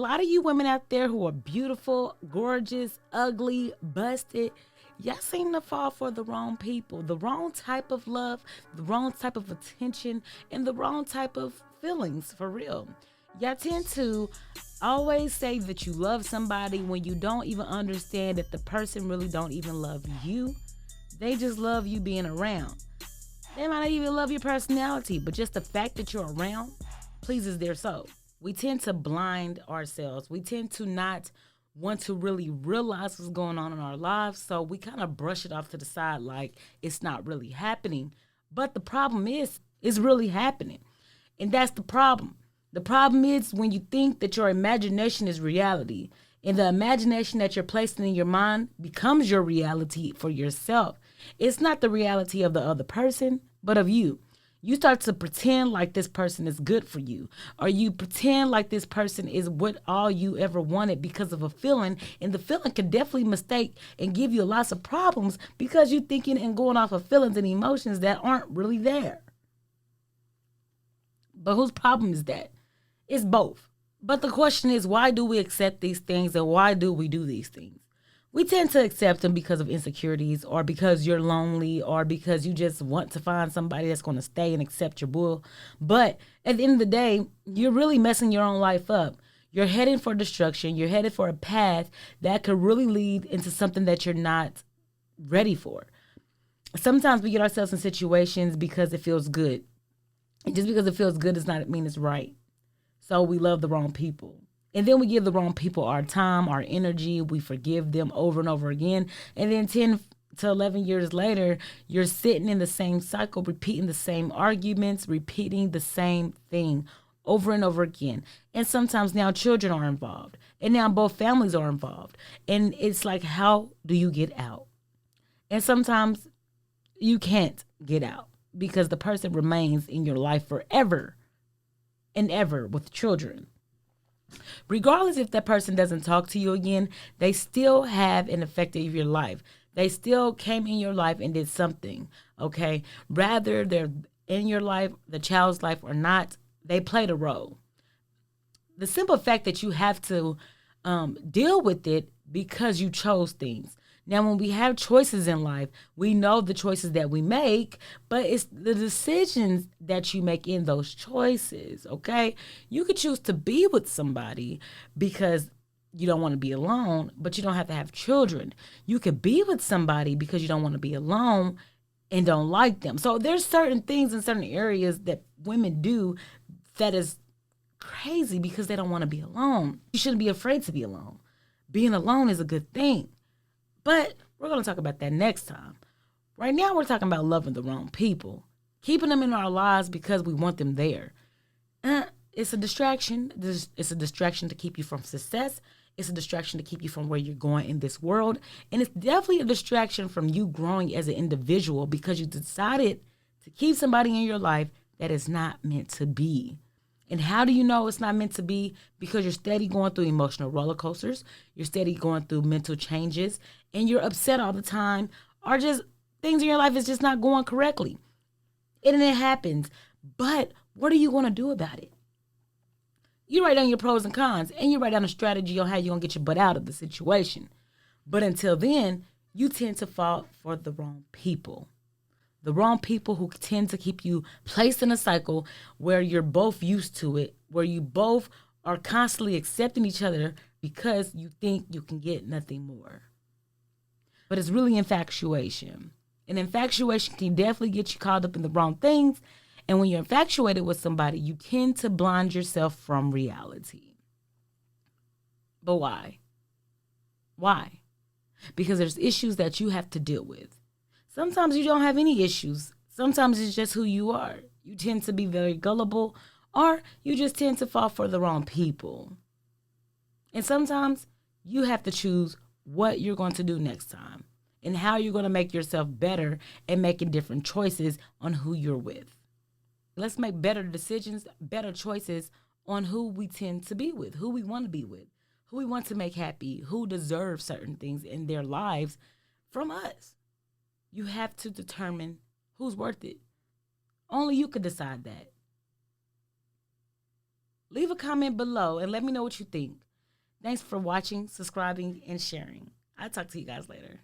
A lot of you women out there who are beautiful, gorgeous, ugly, busted, y'all seem to fall for the wrong people, the wrong type of love, the wrong type of attention, and the wrong type of feelings for real. Y'all tend to always say that you love somebody when you don't even understand that the person really don't even love you. They just love you being around. They might not even love your personality, but just the fact that you're around pleases their soul. We tend to blind ourselves. We tend to not want to really realize what's going on in our lives. So we kind of brush it off to the side like it's not really happening. But the problem is, it's really happening. And that's the problem. The problem is when you think that your imagination is reality and the imagination that you're placing in your mind becomes your reality for yourself. It's not the reality of the other person, but of you. You start to pretend like this person is good for you, or you pretend like this person is what all you ever wanted because of a feeling, and the feeling can definitely mistake and give you lots of problems because you're thinking and going off of feelings and emotions that aren't really there. But whose problem is that? It's both. But the question is, why do we accept these things and why do we do these things? We tend to accept them because of insecurities or because you're lonely or because you just want to find somebody that's going to stay and accept your bull. But at the end of the day, you're really messing your own life up. You're heading for destruction. You're headed for a path that could really lead into something that you're not ready for. Sometimes we get ourselves in situations because it feels good. And just because it feels good does not mean it's right. So we love the wrong people. And then we give the wrong people our time, our energy. We forgive them over and over again. And then 10 to 11 years later, you're sitting in the same cycle, repeating the same arguments, repeating the same thing over and over again. And sometimes now children are involved. And now both families are involved. And it's like, how do you get out? And sometimes you can't get out because the person remains in your life forever and ever with children. Regardless if that person doesn't talk to you again, they still have an effect of your life. They still came in your life and did something, okay? Rather they're in your life, the child's life or not, they played a role. The simple fact that you have to deal with it because you chose things. Now, when we have choices in life, we know the choices that we make, but it's the decisions that you make in those choices, okay? You could choose to be with somebody because you don't want to be alone, but you don't have to have children. You could be with somebody because you don't want to be alone and don't like them. So there's certain things in certain areas that women do that is crazy because they don't want to be alone. You shouldn't be afraid to be alone. Being alone is a good thing. But we're going to talk about that next time. Right now, we're talking about loving the wrong people, keeping them in our lives because we want them there. It's a distraction. It's a distraction to keep you from success. It's a distraction to keep you from where you're going in this world. And it's definitely a distraction from you growing as an individual because you decided to keep somebody in your life that is not meant to be. And how do you know it's not meant to be? Because you're steady going through emotional roller coasters. You're steady going through mental changes. And you're upset all the time. Or just things in your life is just not going correctly. And it happens. But what are you going to do about it? You write down your pros and cons. And you write down a strategy on how you're going to get your butt out of the situation. But until then, you tend to fall for the wrong people. The wrong people who tend to keep you placed in a cycle where you're both used to it, where you both are constantly accepting each other because you think you can get nothing more. But it's really infatuation. And infatuation can definitely get you caught up in the wrong things. And when you're infatuated with somebody, you tend to blind yourself from reality. But why? Why? Because there's issues that you have to deal with. Sometimes you don't have any issues. Sometimes it's just who you are. You tend to be very gullible, or you just tend to fall for the wrong people. And sometimes you have to choose what you're going to do next time and how you're going to make yourself better and making different choices on who you're with. Let's make better decisions, better choices on who we tend to be with, who we want to be with, who we want to make happy, who deserves certain things in their lives from us. You have to determine who's worth it. Only you could decide that. Leave a comment below and let me know what you think. Thanks for watching, subscribing, and sharing. I'll talk to you guys later.